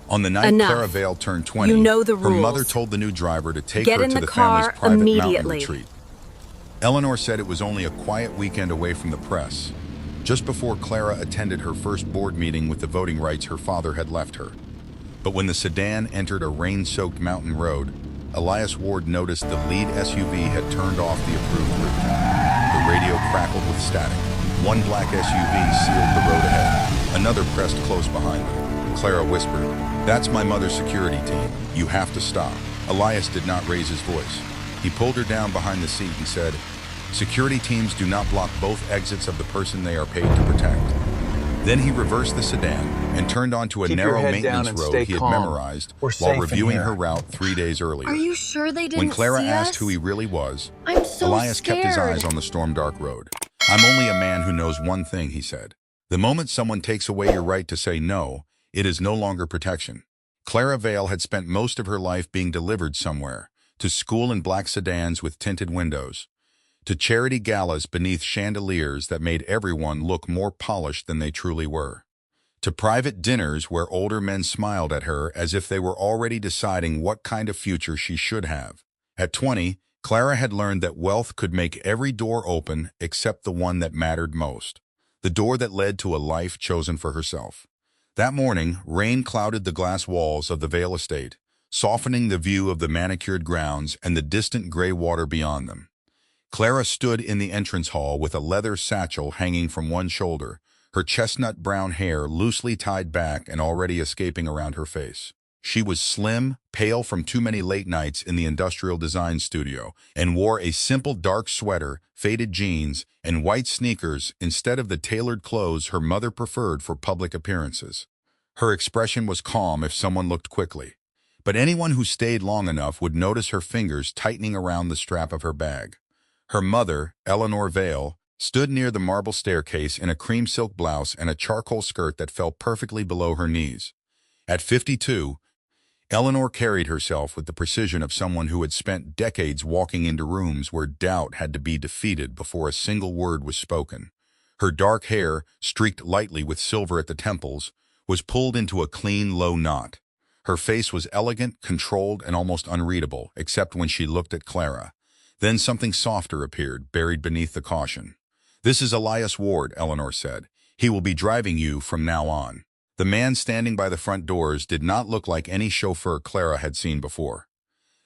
On the night Enough. Clara Vale turned 20, You know the her rules. mother told the new driver to take Get her in to the the family's car private mountain immediately. retreat. Eleanor said it was only a quiet weekend away from the press, just before Clara attended her first board meeting with the voting rights her father had left her. But when the sedan entered a rain-soaked mountain road, Elias Ward noticed the lead SUV had turned off the approved route. The radio crackled with static. One black SUV sealed the road ahead. Another pressed close behind them. Clara whispered, "That's my mother's security team. You have to stop." Elias did not raise his voice. He pulled her down behind the seat and said, "Security teams do not block both exits of the person they are paid to protect." Then he reversed the sedan and turned onto a narrow maintenance road he had memorized while reviewing her route 3 days earlier. Are you sure they didn't When Clara see asked us? who he really was, I'm so Elias kept his scared. eyes on the storm-dark road. "I'm only a man who knows one thing," he said. "The moment someone takes away your right to say no, it is no longer protection." Clara Vale had spent most of her life being delivered somewhere, to school in black sedans with tinted windows, to charity galas beneath chandeliers that made everyone look more polished than they truly were, to private dinners where older men smiled at her as if they were already deciding what kind of future she should have. At 20, Clara had learned that wealth could make every door open except the one that mattered most, the door that led to a life chosen for herself. That morning, rain clouded the glass walls of the Vale estate, softening the view of the manicured grounds and the distant gray water beyond them. Clara stood in the entrance hall with a leather satchel hanging from one shoulder, her chestnut brown hair loosely tied back and already escaping around her face. She was slim, pale from too many late nights in the industrial design studio, and wore a simple dark sweater, faded jeans, and white sneakers instead of the tailored clothes her mother preferred for public appearances. Her expression was calm if someone looked quickly, but anyone who stayed long enough would notice her fingers tightening around the strap of her bag. Her mother, Eleanor Vale, stood near the marble staircase in a cream silk blouse and a charcoal skirt that fell perfectly below her knees. At 52, Eleanor carried herself with the precision of someone who had spent decades walking into rooms where doubt had to be defeated before a single word was spoken. Her dark hair, streaked lightly with silver at the temples, was pulled into a clean, low knot. Her face was elegant, controlled, and almost unreadable, except when she looked at Clara. Then something softer appeared, buried beneath the caution. "This is Elias Ward," Eleanor said. "He will be driving you from now on." The man standing by the front doors did not look like any chauffeur Clara had seen before.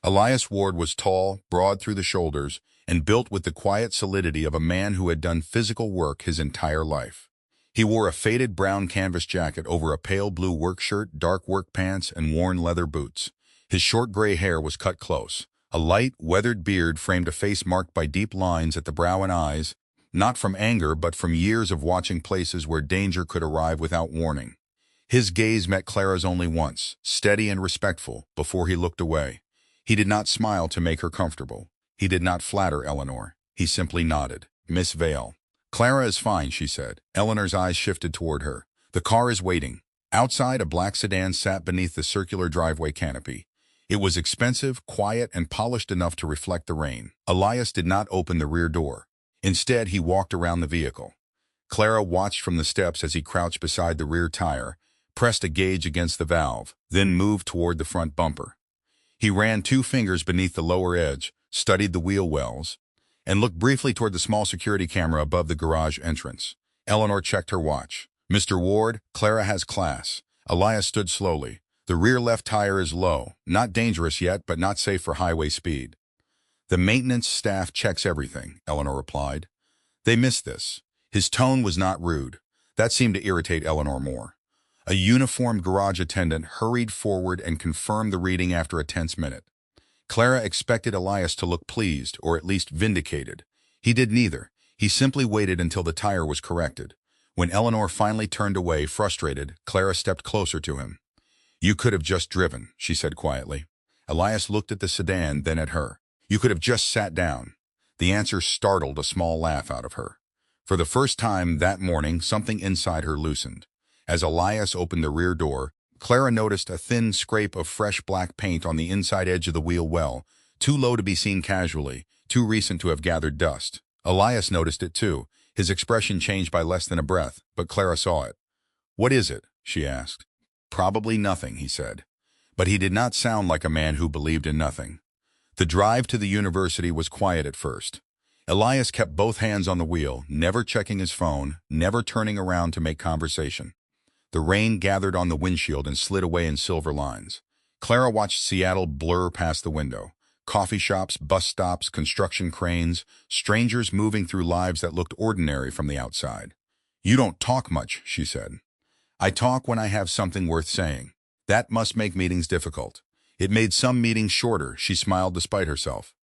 Elias Ward was tall, broad through the shoulders, and built with the quiet solidity of a man who had done physical work his entire life. He wore a faded brown canvas jacket over a pale blue work shirt, dark work pants, and worn leather boots. His short gray hair was cut close. A light, weathered beard framed a face marked by deep lines at the brow and eyes, not from anger but from years of watching places where danger could arrive without warning. His gaze met Clara's only once, steady and respectful, before he looked away. He did not smile to make her comfortable. He did not flatter Eleanor. He simply nodded. "Miss Vale." "Clara is fine," she said. Eleanor's eyes shifted toward her. "The car is waiting." Outside, a black sedan sat beneath the circular driveway canopy. It was expensive, quiet, and polished enough to reflect the rain. Elias did not open the rear door. Instead, he walked around the vehicle. Clara watched from the steps as he crouched beside the rear tire, pressed a gauge against the valve, then moved toward the front bumper. He ran 2 fingers beneath the lower edge, studied the wheel wells, and looked briefly toward the small security camera above the garage entrance. Eleanor checked her watch. "Mr. Ward, Clara has class." Elias stood slowly. "The rear left tire is low. Not dangerous yet, but not safe for highway speed." "The maintenance staff checks everything," Eleanor replied. "They missed this." His tone was not rude. That seemed to irritate Eleanor more. A uniformed garage attendant hurried forward and confirmed the reading after a tense minute. Clara expected Elias to look pleased, or at least vindicated. He did neither. He simply waited until the tire was corrected. When Eleanor finally turned away, frustrated, Clara stepped closer to him. "You could have just driven," she said quietly. Elias looked at the sedan, then at her. "You could have just sat down." The answer startled a small laugh out of her. For the first time that morning, something inside her loosened. As Elias opened the rear door, Clara noticed a thin scrape of fresh black paint on the inside edge of the wheel well, too low to be seen casually, too recent to have gathered dust. Elias noticed it too. His expression changed by less than a breath, but Clara saw it. "What is it?" she asked. Probably nothing, he said. But he did not sound like a man who believed in nothing. The drive to the university was quiet at first. Elias kept both hands on the wheel, never checking his phone, never turning around to make conversation. The rain gathered on the windshield and slid away in silver lines. Clara watched Seattle blur past the window. Coffee shops, bus stops, construction cranes, strangers moving through lives that looked ordinary from the outside. "You don't talk much," she said. "I talk when I have something worth saying. That must make meetings difficult." It made some meetings shorter. She smiled despite herself.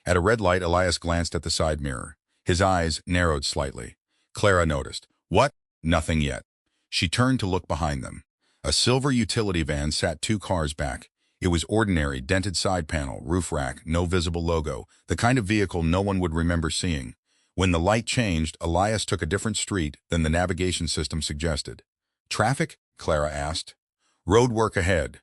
At a red light, Elias glanced at the side mirror. His eyes narrowed slightly. Clara noticed. "What?" "Nothing yet." She turned to look behind them. A silver utility van sat 2 cars back. It was ordinary, dented side panel, roof rack, no visible logo, the kind of vehicle no one would remember seeing. When the light changed, Elias took a different street than the navigation system suggested. "Traffic?" Clara asked. "Road work ahead."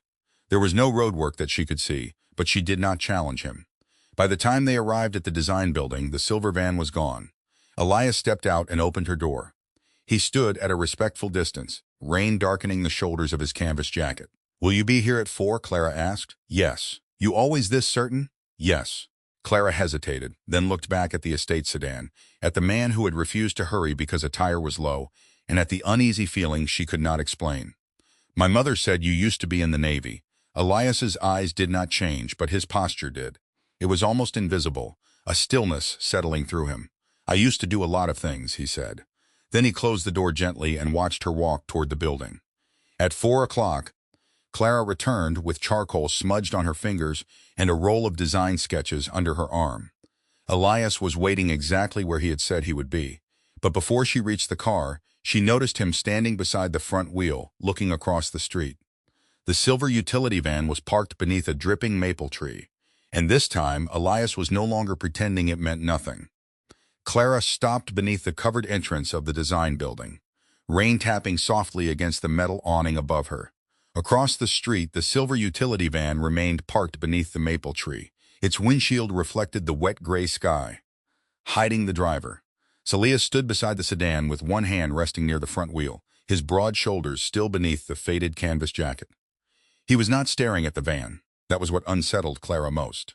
There was no road work that she could see, but she did not challenge him. By the time they arrived at the design building, the silver van was gone. Elias stepped out and opened her door. He stood at a respectful distance, rain darkening the shoulders of his canvas jacket. "Will you be here at 4?" Clara asked. "Yes." "You always this certain?" "Yes." Clara hesitated, then looked back at the estate sedan, at the man who had refused to hurry because a tire was low, and at the uneasy feeling she could not explain. "My mother said you used to be in the Navy." Elias's eyes did not change, but his posture did. It was almost invisible, a stillness settling through him. "I used to do a lot of things," he said. Then he closed the door gently and watched her walk toward the building. At 4 o'clock, Clara returned with charcoal smudged on her fingers and a roll of design sketches under her arm. Elias was waiting exactly where he had said he would be. But before she reached the car, she noticed him standing beside the front wheel, looking across the street. The silver utility van was parked beneath a dripping maple tree. And this time, Elias was no longer pretending it meant nothing. Clara stopped beneath the covered entrance of the design building, rain tapping softly against the metal awning above her. Across the street, the silver utility van remained parked beneath the maple tree. Its windshield reflected the wet gray sky, hiding the driver. Elias stood beside the sedan with one hand resting near the front wheel, his broad shoulders still beneath the faded canvas jacket. He was not staring at the van. That was what unsettled Clara most.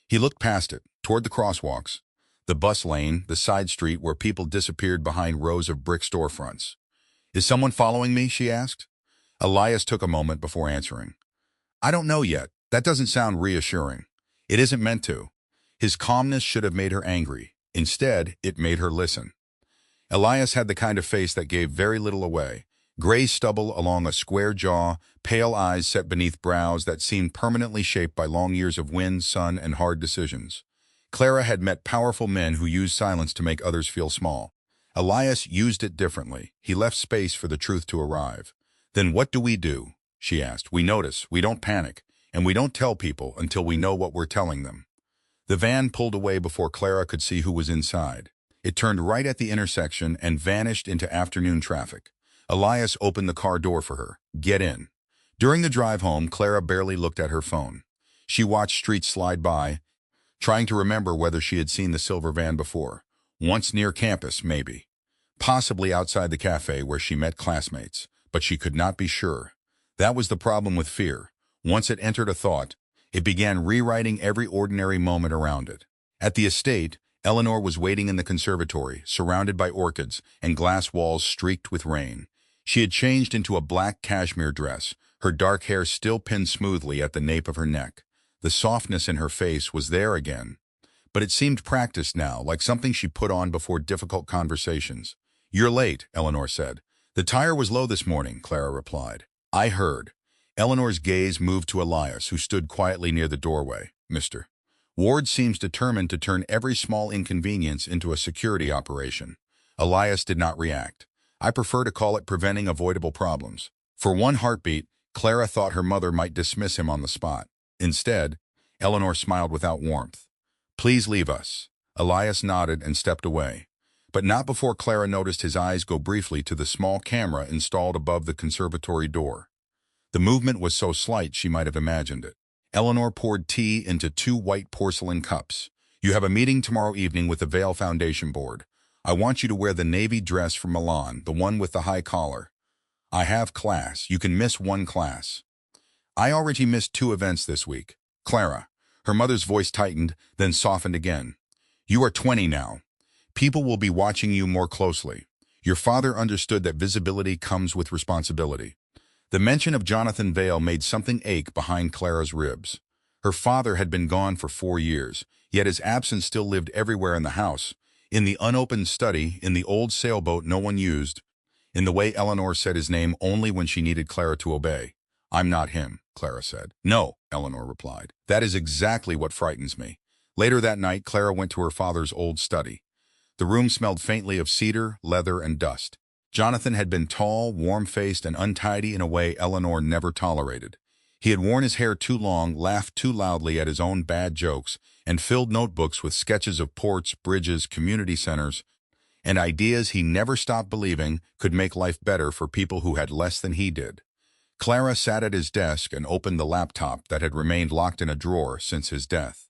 He looked past it, toward the crosswalks, the bus lane, the side street where people disappeared behind rows of brick storefronts. "Is someone following me?" she asked. Elias took a moment before answering. "I don't know yet. That doesn't sound reassuring." "It isn't meant to." His calmness should have made her angry. Instead, it made her listen. Elias had the kind of face that gave very little away. Gray stubble along a square jaw, pale eyes set beneath brows that seemed permanently shaped by long years of wind, sun, and hard decisions. Clara had met powerful men who used silence to make others feel small. Elias used it differently. He left space for the truth to arrive. "Then what do we do?" she asked. "We notice, we don't panic, and we don't tell people until we know what we're telling them." The van pulled away before Clara could see who was inside. It turned right at the intersection and vanished into afternoon traffic. Elias opened the car door for her. "Get in." During the drive home, Clara barely looked at her phone. She watched streets slide by, trying to remember whether she had seen the silver van before. Once near campus, maybe. Possibly outside the cafe where she met classmates. But she could not be sure. That was the problem with fear. Once it entered a thought, it began rewriting every ordinary moment around it. At the estate, Eleanor was waiting in the conservatory, surrounded by orchids and glass walls streaked with rain. She had changed into a black cashmere dress, her dark hair still pinned smoothly at the nape of her neck. The softness in her face was there again. But it seemed practiced now, like something she put on before difficult conversations. "You're late," Eleanor said. "The tire was low this morning," Clara replied. "I heard." Eleanor's gaze moved to Elias, who stood quietly near the doorway. "Mr. Ward seems determined to turn every small inconvenience into a security operation." Elias did not react. "I prefer to call it preventing avoidable problems." For one heartbeat, Clara thought her mother might dismiss him on the spot. Instead, Eleanor smiled without warmth. "Please leave us." Elias nodded and stepped away. But not before Clara noticed his eyes go briefly to the small camera installed above the conservatory door. The movement was so slight she might have imagined it. Eleanor poured tea into 2 white porcelain cups. "You have a meeting tomorrow evening with the Vale Foundation Board. I want you to wear the navy dress from Milan, the one with the high collar." I have class. You can miss one class. I already missed 2 events this week. Clara. Her mother's voice tightened, then softened again. You are 20 now. People will be watching you more closely. Your father understood that visibility comes with responsibility. The mention of Jonathan Vale made something ache behind Clara's ribs. Her father had been gone for 4 years, yet his absence still lived everywhere in the house. In the unopened study, in the old sailboat no one used, in the way Eleanor said his name only when she needed Clara to obey. I'm not him, Clara said. No, Eleanor replied. That is exactly what frightens me. Later that night, Clara went to her father's old study. The room smelled faintly of cedar, leather, and dust. Jonathan had been tall, warm-faced, and untidy in a way Eleanor never tolerated. He had worn his hair too long, laughed too loudly at his own bad jokes, and filled notebooks with sketches of ports, bridges, community centers, and ideas he never stopped believing could make life better for people who had less than he did. Clara sat at his desk and opened the laptop that had remained locked in a drawer since his death.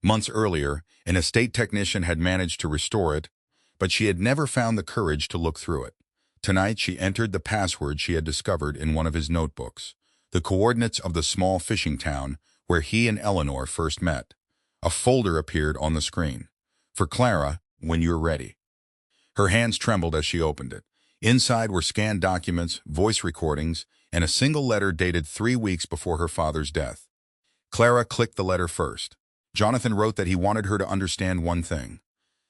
Months earlier, an estate technician had managed to restore it, but she had never found the courage to look through it. Tonight she entered the password she had discovered in one of his notebooks, the coordinates of the small fishing town where he and Eleanor first met. A folder appeared on the screen. For Clara, when you're ready. Her hands trembled as she opened it. Inside were scanned documents, voice recordings, and a single letter dated 3 weeks before her father's death. Clara clicked the letter first. Jonathan wrote that he wanted her to understand one thing.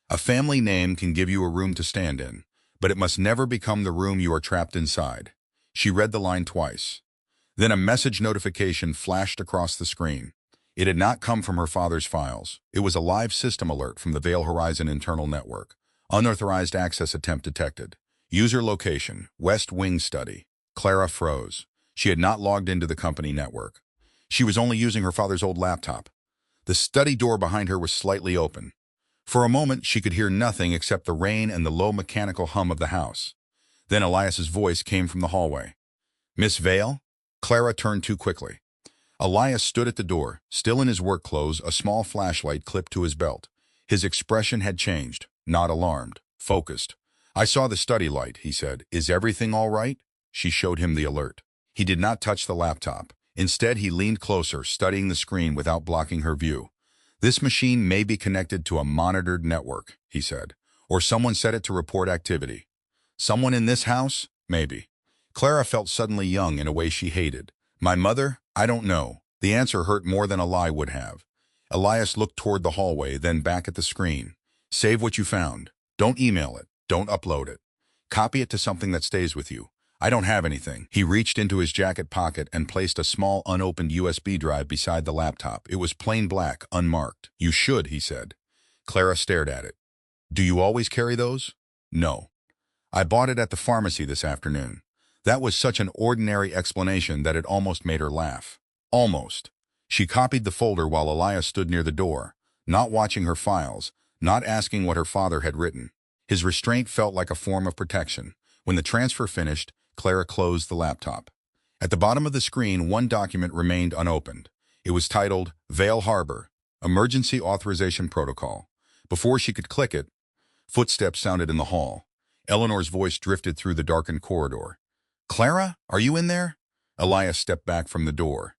A family name can give you a room to stand in, but it must never become the room you are trapped inside. She read the line twice. Then a message notification flashed across the screen. It had not come from her father's files. It was a live system alert from the Vale Horizon internal network. Unauthorized access attempt detected. User location, West Wing study. Clara froze. She had not logged into the company network. She was only using her father's old laptop. The study door behind her was slightly open. For a moment, she could hear nothing except the rain and the low mechanical hum of the house. Then Elias's voice came from the hallway. Miss Vale? Clara turned too quickly. Elias stood at the door, still in his work clothes, a small flashlight clipped to his belt. His expression had changed, not alarmed, focused. I saw the study light, he said. Is everything all right? She showed him the alert. He did not touch the laptop. Instead, he leaned closer, studying the screen without blocking her view. This machine may be connected to a monitored network, he said. Or someone set it to report activity. Someone in this house? Maybe. Clara felt suddenly young in a way she hated. My mother? I don't know. The answer hurt more than a lie would have. Elias looked toward the hallway, then back at the screen. Save what you found. Don't email it. Don't upload it. Copy it to something that stays with you. I don't have anything. He reached into his jacket pocket and placed a small unopened USB drive beside the laptop. It was plain black, unmarked. You should, he said. Clara stared at it. Do you always carry those? No. I bought it at the pharmacy this afternoon. That was such an ordinary explanation that it almost made her laugh. Almost. She copied the folder while Elias stood near the door, not watching her files, not asking what her father had written. His restraint felt like a form of protection. When the transfer finished, Clara closed the laptop. At the bottom of the screen, one document remained unopened. It was titled Vale Harbor, Emergency Authorization Protocol. Before she could click it, footsteps sounded in the hall. Eleanor's voice drifted through the darkened corridor. Clara, are you in there? Elias stepped back from the door.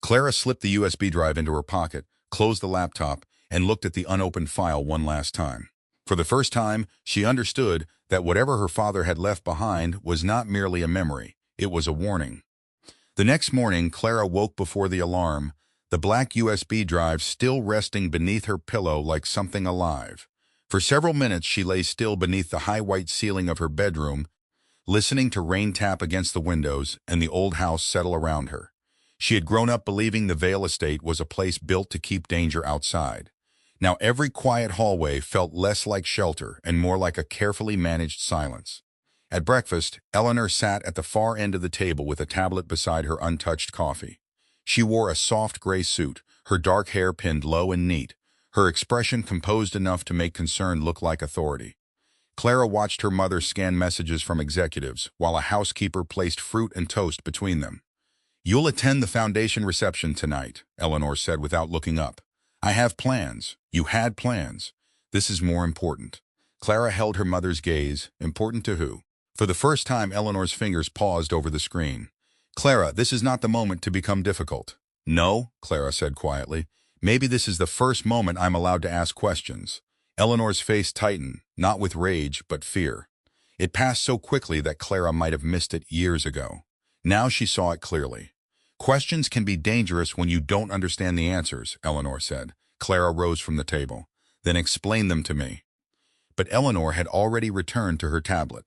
Clara slipped the USB drive into her pocket, closed the laptop, and looked at the unopened file one last time. For the first time, she understood that whatever her father had left behind was not merely a memory, it was a warning. The next morning, Clara woke before the alarm, the black USB drive still resting beneath her pillow like something alive. For several minutes, she lay still beneath the high white ceiling of her bedroom, listening to rain tap against the windows and the old house settle around her. She had grown up believing the Vale estate was a place built to keep danger outside. Now every quiet hallway felt less like shelter and more like a carefully managed silence. At breakfast, Eleanor sat at the far end of the table with a tablet beside her untouched coffee. She wore a soft gray suit, her dark hair pinned low and neat, her expression composed enough to make concern look like authority. Clara watched her mother scan messages from executives while a housekeeper placed fruit and toast between them. You'll attend the foundation reception tonight, Eleanor said without looking up. I have plans. You had plans. This is more important. Clara held her mother's gaze. Important to who? For the first time, Eleanor's fingers paused over the screen. Clara, this is not the moment to become difficult. No, Clara said quietly. Maybe this is the first moment I'm allowed to ask questions. Eleanor's face tightened, not with rage, but fear. It passed so quickly that Clara might have missed it years ago. Now she saw it clearly. Questions can be dangerous when you don't understand the answers, Eleanor said. Clara rose from the table. Then explain them to me. But Eleanor had already returned to her tablet.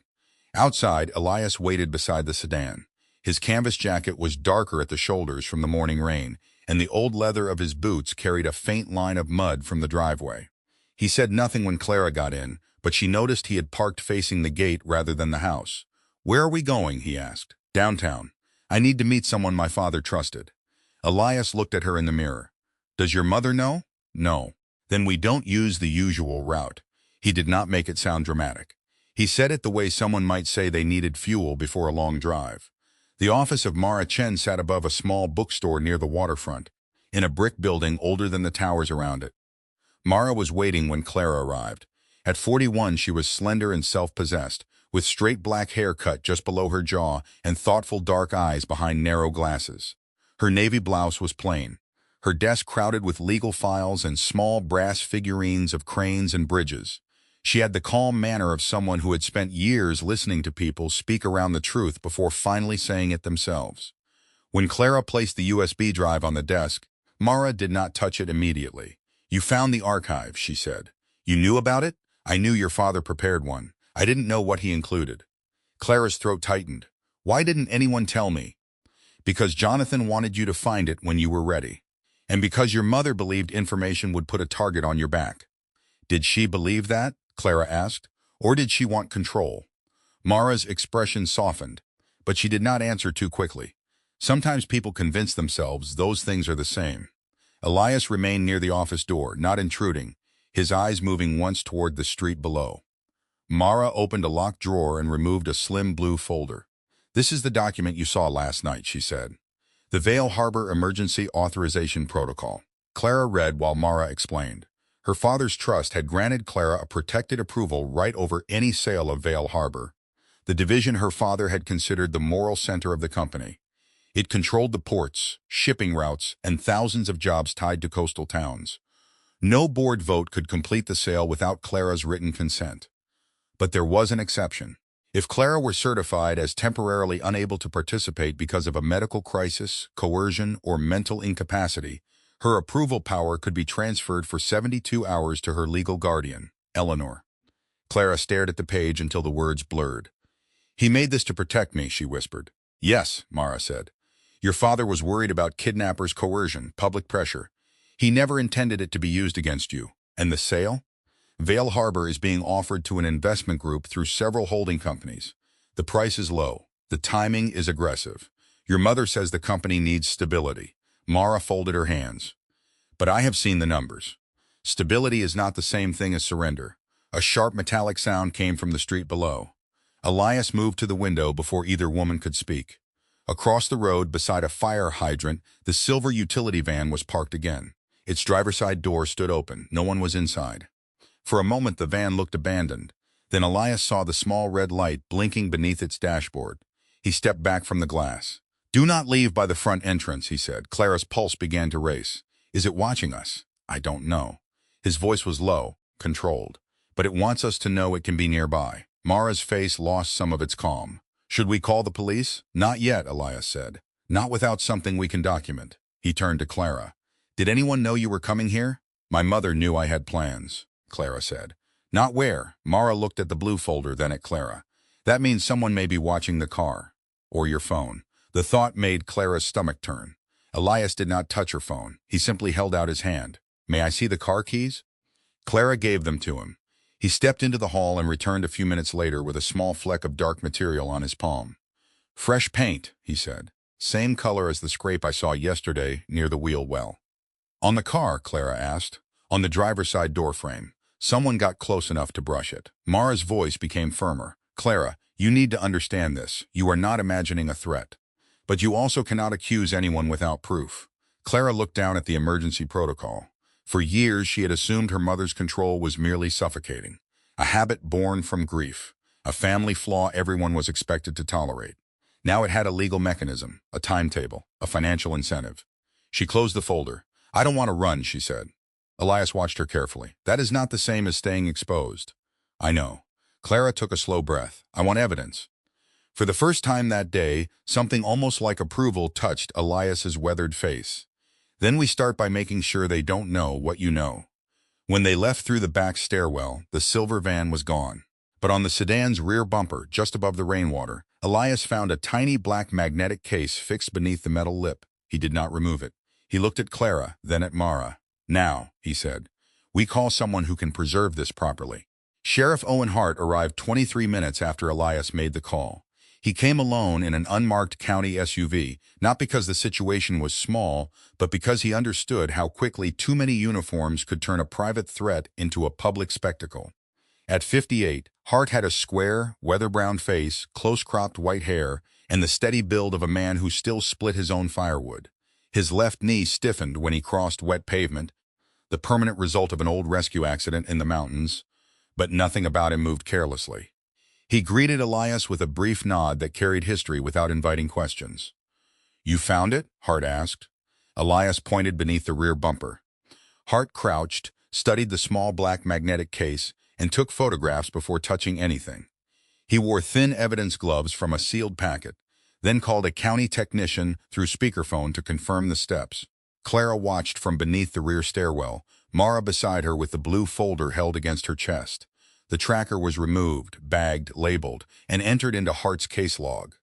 Outside, Elias waited beside the sedan. His canvas jacket was darker at the shoulders from the morning rain, and the old leather of his boots carried a faint line of mud from the driveway. He said nothing when Clara got in, but she noticed he had parked facing the gate rather than the house. Where are we going? He asked. Downtown. I need to meet someone my father trusted. Elias looked at her in the mirror. Does your mother know? No. Then we don't use the usual route. He did not make it sound dramatic. He said it the way someone might say they needed fuel before a long drive. The office of Mara Chen sat above a small bookstore near the waterfront, in a brick building older than the towers around it. Mara was waiting when Clara arrived. At 41, she was slender and self-possessed, with straight black hair cut just below her jaw and thoughtful dark eyes behind narrow glasses. Her navy blouse was plain, her desk crowded with legal files and small brass figurines of cranes and bridges. She had the calm manner of someone who had spent years listening to people speak around the truth before finally saying it themselves. When Clara placed the USB drive on the desk, Mara did not touch it immediately. You found the archive, she said. You knew about it? I knew your father prepared one. I didn't know what he included. Clara's throat tightened. Why didn't anyone tell me? Because Jonathan wanted you to find it when you were ready. And because your mother believed information would put a target on your back. Did she believe that? Clara asked. Or did she want control? Mara's expression softened, but she did not answer too quickly. Sometimes people convince themselves those things are the same. Elias remained near the office door, not intruding, his eyes moving once toward the street below. Mara opened a locked drawer and removed a slim blue folder. This is the document you saw last night, she said. The Vale Harbor Emergency Authorization Protocol. Clara read while Mara explained. Her father's trust had granted Clara a protected approval right over any sale of Vale Harbor, the division her father had considered the moral center of the company. It controlled the ports, shipping routes, and thousands of jobs tied to coastal towns. No board vote could complete the sale without Clara's written consent. But there was an exception. If Clara were certified as temporarily unable to participate because of a medical crisis, coercion, or mental incapacity, her approval power could be transferred for 72 hours to her legal guardian, Eleanor. Clara stared at the page until the words blurred. He made this to protect me, she whispered. Yes, Mara said. Your father was worried about kidnappers' coercion, public pressure. He never intended it to be used against you. And the sale? Vale Harbor is being offered to an investment group through several holding companies. The price is low. The timing is aggressive. Your mother says the company needs stability. Mara folded her hands. But I have seen the numbers. Stability is not the same thing as surrender. A sharp metallic sound came from the street below. Elias moved to the window before either woman could speak. Across the road, beside a fire hydrant, the silver utility van was parked again. Its driver's side door stood open. No one was inside. For a moment, the van looked abandoned. Then Elias saw the small red light blinking beneath its dashboard. He stepped back from the glass. Do not leave by the front entrance, he said. Clara's pulse began to race. Is it watching us? I don't know. His voice was low, controlled. But it wants us to know it can be nearby. Mara's face lost some of its calm. Should we call the police? Not yet, Elias said. Not without something we can document. He turned to Clara. Did anyone know you were coming here? My mother knew I had plans, Clara said. Not where? Mara looked at the blue folder, then at Clara. That means someone may be watching the car. Or your phone. The thought made Clara's stomach turn. Elias did not touch her phone. He simply held out his hand. May I see the car keys? Clara gave them to him. He stepped into the hall and returned a few minutes later with a small fleck of dark material on his palm. Fresh paint, he said. Same color as the scrape I saw yesterday near the wheel well. On the car, Clara asked. On the driver's side door frame. Someone got close enough to brush it. Mara's voice became firmer. Clara, you need to understand this. You are not imagining a threat. But you also cannot accuse anyone without proof. Clara looked down at the emergency protocol. For years, she had assumed her mother's control was merely suffocating, a habit born from grief. a family flaw everyone was expected to tolerate. Now it had a legal mechanism, a timetable, a financial incentive. She closed the folder. "I don't want to run," she said. Elias watched her carefully. "That is not the same as staying exposed." "I know." Clara took a slow breath. "I want evidence." For the first time that day, something almost like approval touched Elias's weathered face. "Then we start by making sure they don't know what you know." When they left through the back stairwell, the silver van was gone. But on the sedan's rear bumper, just above the rainwater, Elias found a tiny black magnetic case fixed beneath the metal lip. He did not remove it. He looked at Clara, then at Mara. "Now," he said, "we call someone who can preserve this properly." Sheriff Owen Hart arrived 23 minutes after Elias made the call. He came alone in an unmarked county SUV, not because the situation was small, but because he understood how quickly too many uniforms could turn a private threat into a public spectacle. At 58, Hart had a square, weather-browned face, close-cropped white hair, and the steady build of a man who still split his own firewood. His left knee stiffened when he crossed wet pavement, the permanent result of an old rescue accident in the mountains, but nothing about him moved carelessly. He greeted Elias with a brief nod that carried history without inviting questions. "You found it?" Hart asked. Elias pointed beneath the rear bumper. Hart crouched, studied the small black magnetic case, and took photographs before touching anything. He wore thin evidence gloves from a sealed packet, then called a county technician through speakerphone to confirm the steps. Clara watched from beneath the rear stairwell, Mara beside her with the blue folder held against her chest. The tracker was removed, bagged, labeled, and entered into Hart's case log.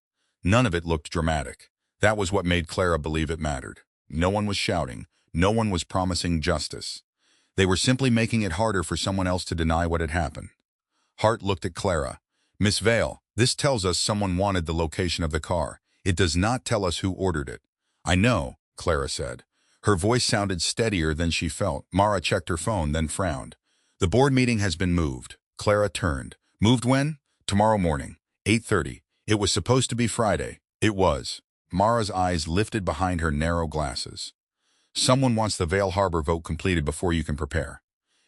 None of it looked dramatic. That was what made Clara believe it mattered. No one was shouting. No one was promising justice. They were simply making it harder for someone else to deny what had happened. Hart looked at Clara. "Miss Vale, this tells us someone wanted the location of the car. It does not tell us who ordered it." "I know," Clara said. Her voice sounded steadier than she felt. Mara checked her phone, then frowned. "The board meeting has been moved." Clara turned. "Moved when?" "Tomorrow morning, 8:30. It was supposed to be Friday." "It was." Mara's eyes lifted behind her narrow glasses. "Someone wants the Vale Harbor vote completed before you can prepare."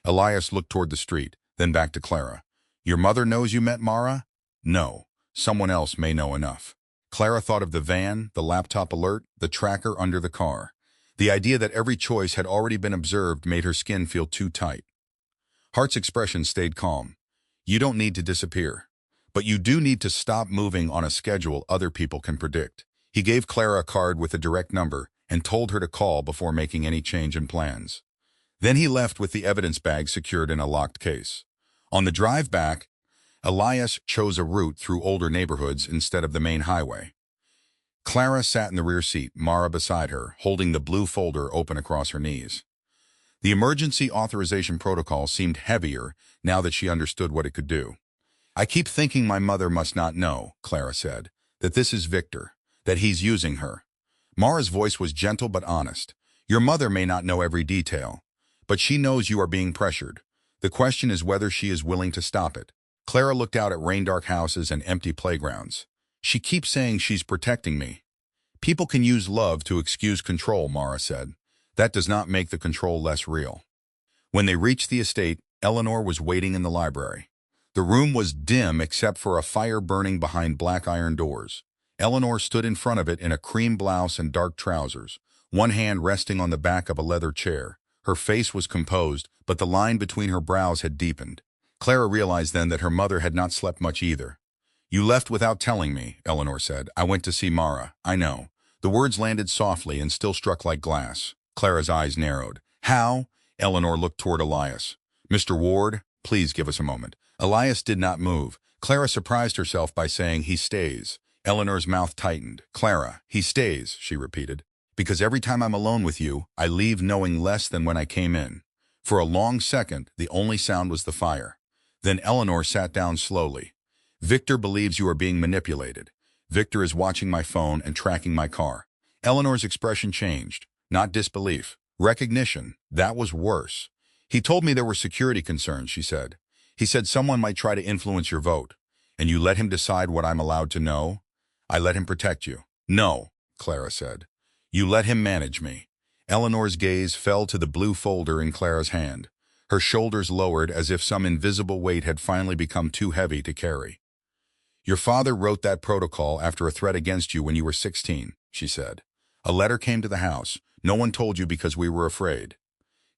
Elias looked toward the street, then back to Clara. "Your mother knows you met Mara?" "No. Someone else may know enough." Clara thought of the van, the laptop alert, the tracker under the car. The idea that every choice had already been observed made her skin feel too tight. Hart's expression stayed calm. "You don't need to disappear. But you do need to stop moving on a schedule other people can predict." He gave Clara a card with a direct number and told her to call before making any change in plans. Then he left with the evidence bag secured in a locked case. On the drive back, Elias chose a route through older neighborhoods instead of the main highway. Clara sat in the rear seat, Mara beside her, holding the blue folder open across her knees. The emergency authorization protocol seemed heavier now that she understood what it could do. "I keep thinking my mother must not know," Clara said, "that this is Victor, that he's using her." Mara's voice was gentle but honest. "Your mother may not know every detail, but she knows you are being pressured. The question is whether she is willing to stop it." Clara looked out at rain-dark houses and empty playgrounds. "She keeps saying she's protecting me." "People can use love to excuse control," Mara said. "That does not make the control less real." When they reached the estate, Eleanor was waiting in the library. The room was dim except for a fire burning behind black iron doors. Eleanor stood in front of it in a cream blouse and dark trousers, one hand resting on the back of a leather chair. Her face was composed, but the line between her brows had deepened. Clara realized then that her mother had not slept much either. "You left without telling me," Eleanor said. "I went to see Mara." "I know." The words landed softly and still struck like glass. Clara's eyes narrowed. "How?" Eleanor looked toward Elias. "Mr. Ward, please give us a moment." Elias did not move. Clara surprised herself by saying, "He stays." Eleanor's mouth tightened. "Clara, he stays," she repeated. "Because every time I'm alone with you, I leave knowing less than when I came in." For a long second, the only sound was the fire. Then Eleanor sat down slowly. "Victor believes you are being manipulated. Victor is watching my phone and tracking my car." Eleanor's expression changed. Not disbelief. Recognition. That was worse. "He told me there were security concerns," she said. "He said someone might try to influence your vote. And you let him decide what I'm allowed to know?" "I let him protect you." "No," Clara said. "You let him manage me." Eleanor's gaze fell to the blue folder in Clara's hand. Her shoulders lowered as if some invisible weight had finally become too heavy to carry. Your father wrote that protocol after a threat against you when you were 16, she said. A letter came to the house. No one told you because we were afraid.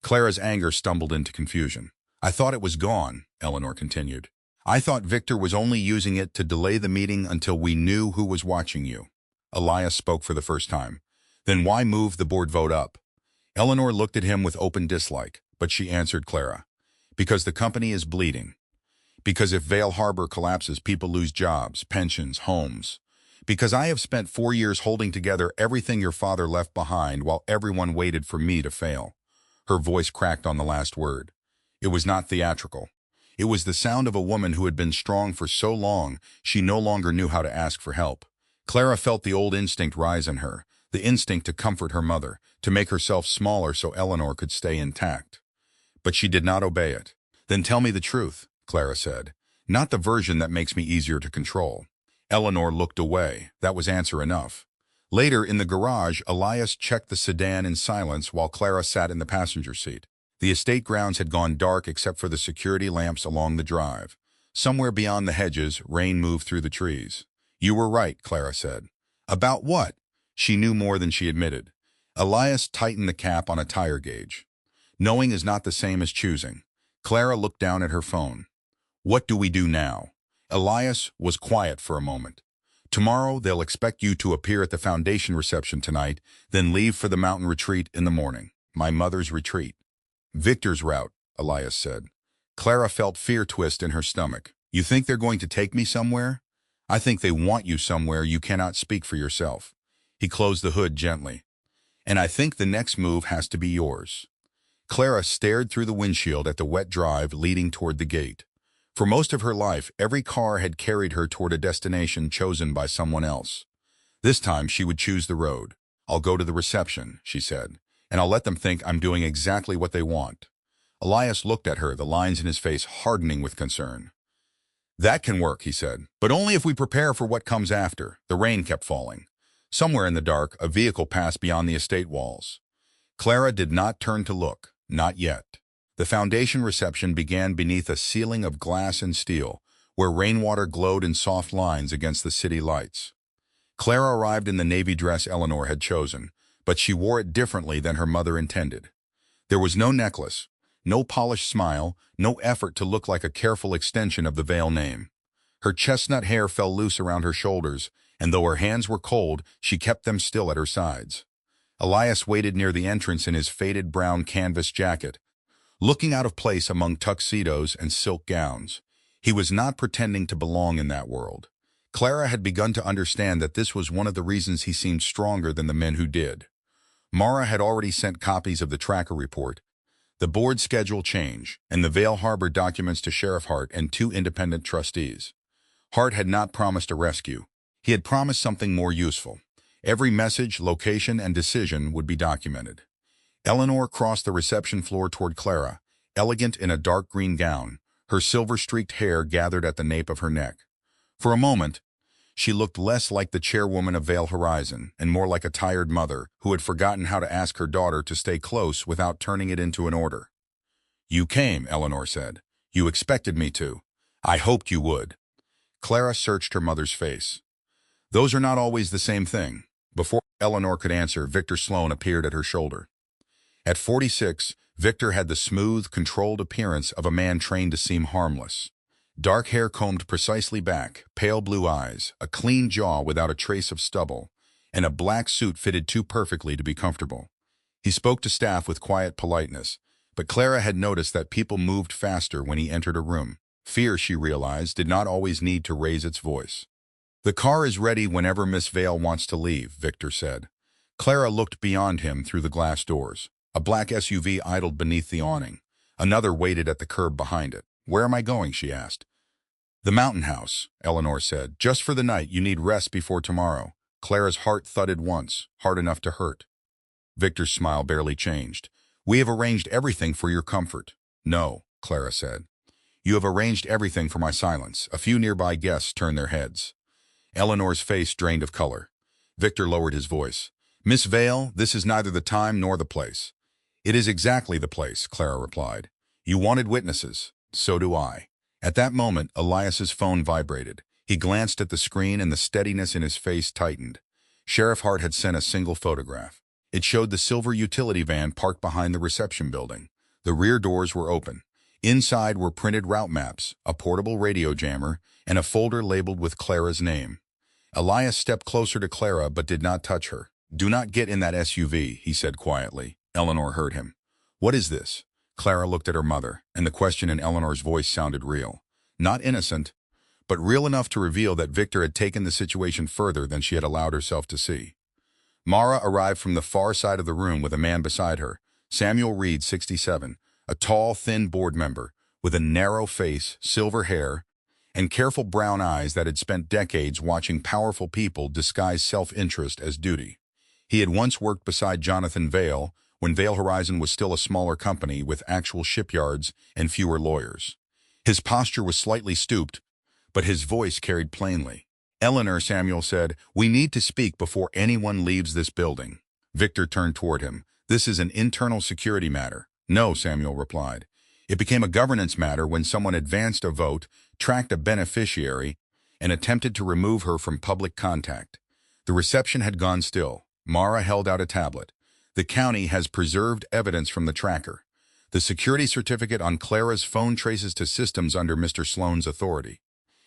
Clara's anger stumbled into confusion. I thought it was gone, Eleanor continued. I thought Victor was only using it to delay the meeting until we knew who was watching you. Elias spoke for the first time. Then why move the board vote up? Eleanor looked at him with open dislike, but she answered Clara. Because the company is bleeding. Because if Vale Harbor collapses, people lose jobs, pensions, homes. Because I have spent 4 years holding together everything your father left behind while everyone waited for me to fail. Her voice cracked on the last word. It was not theatrical. It was the sound of a woman who had been strong for so long she no longer knew how to ask for help. Clara felt the old instinct rise in her, the instinct to comfort her mother, to make herself smaller so Eleanor could stay intact. But she did not obey it. Then tell me the truth, Clara said. Not the version that makes me easier to control. Eleanor looked away. That was answer enough. Later, in the garage, Elias checked the sedan in silence while Clara sat in the passenger seat. The estate grounds had gone dark except for the security lamps along the drive. Somewhere beyond the hedges, rain moved through the trees. You were right, Clara said. About what? She knew more than she admitted. Elias tightened the cap on a tire gauge. Knowing is not the same as choosing. Clara looked down at her phone. What do we do now? Elias was quiet for a moment. Tomorrow they'll expect you to appear at the foundation reception tonight, then leave for the mountain retreat in the morning. My mother's retreat. Victor's route, Elias said. Clara felt fear twist in her stomach. You think they're going to take me somewhere? I think they want you somewhere you cannot speak for yourself. He closed the hood gently. And I think the next move has to be yours. Clara stared through the windshield at the wet drive leading toward the gate. For most of her life, every car had carried her toward a destination chosen by someone else. This time, she would choose the road. I'll go to the reception, she said, and I'll let them think I'm doing exactly what they want. Elias looked at her, the lines in his face hardening with concern. That can work, he said, but only if we prepare for what comes after. The rain kept falling. Somewhere in the dark, a vehicle passed beyond the estate walls. Clara did not turn to look, not yet. The foundation reception began beneath a ceiling of glass and steel, where rainwater glowed in soft lines against the city lights. Clara arrived in the navy dress Eleanor had chosen, but she wore it differently than her mother intended. There was no necklace, no polished smile, no effort to look like a careful extension of the Vale name. Her chestnut hair fell loose around her shoulders, and though her hands were cold, she kept them still at her sides. Elias waited near the entrance in his faded brown canvas jacket, looking out of place among tuxedos and silk gowns. He was not pretending to belong in that world. Clara had begun to understand that this was one of the reasons he seemed stronger than the men who did. Mara had already sent copies of the tracker report, the board schedule change, and the Vale Harbor documents to Sheriff Hart and 2 independent trustees. Hart had not promised a rescue. He had promised something more useful. Every message, location, and decision would be documented. Eleanor crossed the reception floor toward Clara, elegant in a dark green gown, her silver-streaked hair gathered at the nape of her neck. For a moment, she looked less like the chairwoman of Vale Horizon and more like a tired mother who had forgotten how to ask her daughter to stay close without turning it into an order. You came, Eleanor said. You expected me to. I hoped you would. Clara searched her mother's face. Those are not always the same thing. Before Eleanor could answer, Victor Sloan appeared at her shoulder. At 46, Victor had the smooth, controlled appearance of a man trained to seem harmless. Dark hair combed precisely back, pale blue eyes, a clean jaw without a trace of stubble, and a black suit fitted too perfectly to be comfortable. He spoke to staff with quiet politeness, but Clara had noticed that people moved faster when he entered a room. Fear, she realized, did not always need to raise its voice. The car is ready whenever Miss Vale wants to leave, Victor said. Clara looked beyond him through the glass doors. A black SUV idled beneath the awning. Another waited at the curb behind it. Where am I going, she asked. The mountain house, Eleanor said. Just for the night, you need rest before tomorrow. Clara's heart thudded once, hard enough to hurt. Victor's smile barely changed. We have arranged everything for your comfort. No, Clara said. You have arranged everything for my silence. A few nearby guests turned their heads. Eleanor's face drained of color. Victor lowered his voice. Miss Vale, this is neither the time nor the place. It is exactly the place, Clara replied. You wanted witnesses. So do I. At that moment, Elias's phone vibrated. He glanced at the screen and the steadiness in his face tightened. Sheriff Hart had sent a single photograph. It showed the silver utility van parked behind the reception building. The rear doors were open. Inside were printed route maps, a portable radio jammer, and a folder labeled with Clara's name. Elias stepped closer to Clara but did not touch her. "Do not get in that SUV," he said quietly. Eleanor heard him. "What is this?" Clara looked at her mother, and the question in Eleanor's voice sounded real. Not innocent, but real enough to reveal that Victor had taken the situation further than she had allowed herself to see. Mara arrived from the far side of the room with a man beside her, Samuel Reed, 67, a tall, thin board member, with a narrow face, silver hair, and careful brown eyes that had spent decades watching powerful people disguise self-interest as duty. He had once worked beside Jonathan Vale, when Vale Horizon was still a smaller company with actual shipyards and fewer lawyers. His posture was slightly stooped, but his voice carried plainly. "Eleanor," Samuel said, "we need to speak before anyone leaves this building." Victor turned toward him. "This is an internal security matter." "No," Samuel replied. "It became a governance matter when someone advanced a vote, tracked a beneficiary, and attempted to remove her from public contact." The reception had gone still. Mara held out a tablet. "The county has preserved evidence from the tracker. The security certificate on Clara's phone traces to systems under Mr. Sloan's authority.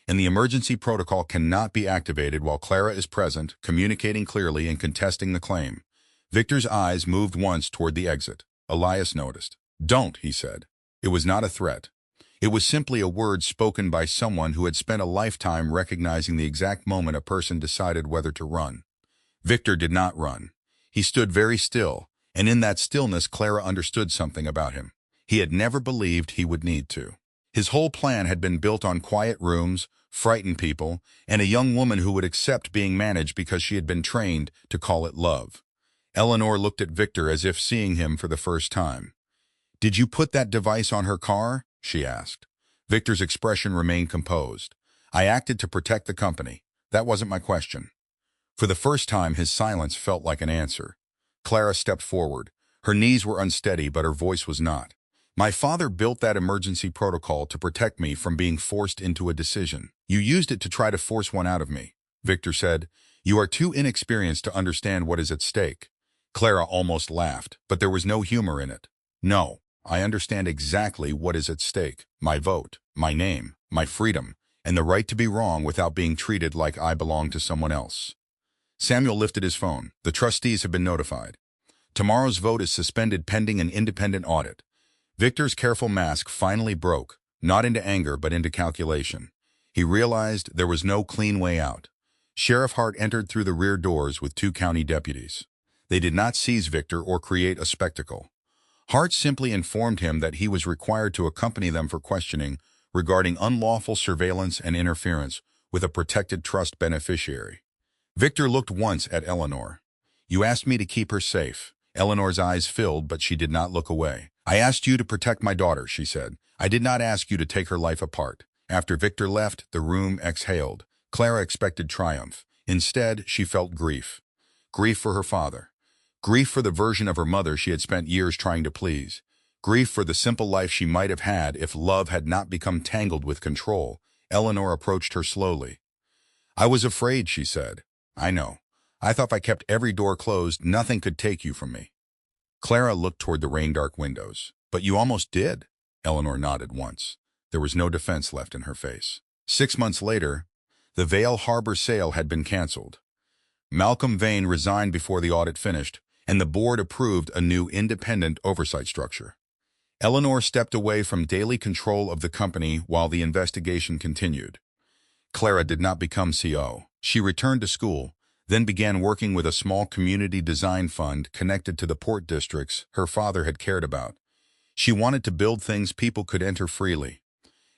And the emergency protocol cannot be activated while Clara is present, communicating clearly and contesting the claim." Victor's eyes moved once toward the exit. Elias noticed. "Don't," he said. It was not a threat. It was simply a word spoken by someone who had spent a lifetime recognizing the exact moment a person decided whether to run. Victor did not run. He stood very still, and in that stillness Clara understood something about him. He had never believed he would need to. His whole plan had been built on quiet rooms, frightened people, and a young woman who would accept being managed because she had been trained to call it love. Eleanor looked at Victor as if seeing him for the first time. "Did you put that device on her car?" she asked. Victor's expression remained composed. "I acted to protect the company. That wasn't my question." For the first time, his silence felt like an answer. Clara stepped forward. Her knees were unsteady, but her voice was not. "My father built that emergency protocol to protect me from being forced into a decision. You used it to try to force one out of me," Victor said. "You are too inexperienced to understand what is at stake." Clara almost laughed, but there was no humor in it. "No, I understand exactly what is at stake. My vote, my name, my freedom, and the right to be wrong without being treated like I belong to someone else." Samuel lifted his phone. "The trustees have been notified. Tomorrow's vote is suspended pending an independent audit." Victor's careful mask finally broke, not into anger but into calculation. He realized there was no clean way out. Sheriff Hart entered through the rear doors with 2 county deputies. They did not seize Victor or create a spectacle. Hart simply informed him that he was required to accompany them for questioning regarding unlawful surveillance and interference with a protected trust beneficiary. Victor looked once at Eleanor. "You asked me to keep her safe." Eleanor's eyes filled, but she did not look away. "I asked you to protect my daughter," she said. "I did not ask you to take her life apart." After Victor left, the room exhaled. Clara expected triumph. Instead, she felt grief. Grief for her father. Grief for the version of her mother she had spent years trying to please. Grief for the simple life she might have had if love had not become tangled with control. Eleanor approached her slowly. "I was afraid," she said. "I know. I thought if I kept every door closed, nothing could take you from me." Clara looked toward the rain-dark windows. "But you almost did." Eleanor nodded once. There was no defense left in her face. 6 months later, the Vale Harbor sale had been canceled. Malcolm Vane resigned before the audit finished, and the board approved a new independent oversight structure. Eleanor stepped away from daily control of the company while the investigation continued. Clara did not become CO. She returned to school, then began working with a small community design fund connected to the port districts her father had cared about. She wanted to build things people could enter freely.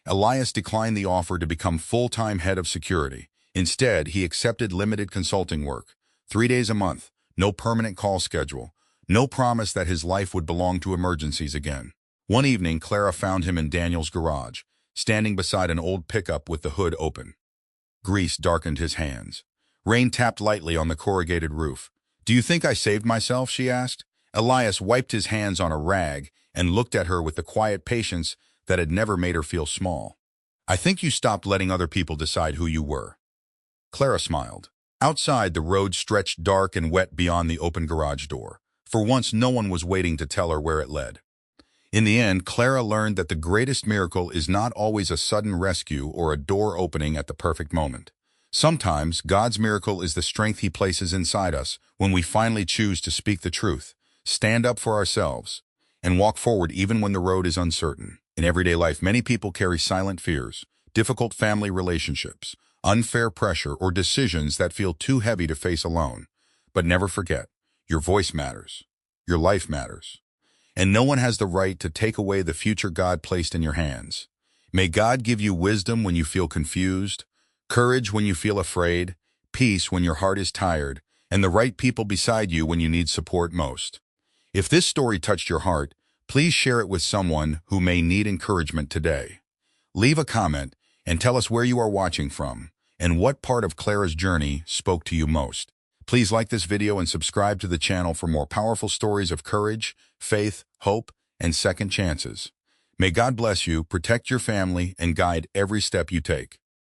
Elias declined the offer to become full-time head of security. Instead, he accepted limited consulting work, 3 days a month, no permanent call schedule, no promise that his life would belong to emergencies again. One evening, Clara found him in Daniel's garage, standing beside an old pickup with the hood open. Grease darkened his hands. Rain tapped lightly on the corrugated roof. "Do you think I saved myself?" she asked. Elias wiped his hands on a rag and looked at her with the quiet patience that had never made her feel small. I think you stopped letting other people decide who you were. Clara smiled. Outside, the road stretched dark and wet beyond the open garage door. For once, no one was waiting to tell her where it led. In the end, Clara learned that the greatest miracle is not always a sudden rescue or a door opening at the perfect moment. Sometimes, God's miracle is the strength He places inside us when we finally choose to speak the truth, stand up for ourselves, and walk forward even when the road is uncertain. In everyday life, many people carry silent fears, difficult family relationships, unfair pressure, or decisions that feel too heavy to face alone. But never forget, your voice matters. Your life matters. And no one has the right to take away the future God placed in your hands. May God give you wisdom when you feel confused, courage when you feel afraid, peace when your heart is tired, and the right people beside you when you need support most. If this story touched your heart, please share it with someone who may need encouragement today. Leave a comment and tell us where you are watching from and what part of Clara's journey spoke to you most. Please like this video and subscribe to the channel for more powerful stories of courage, faith, hope, and second chances. May God bless you, protect your family, and guide every step you take.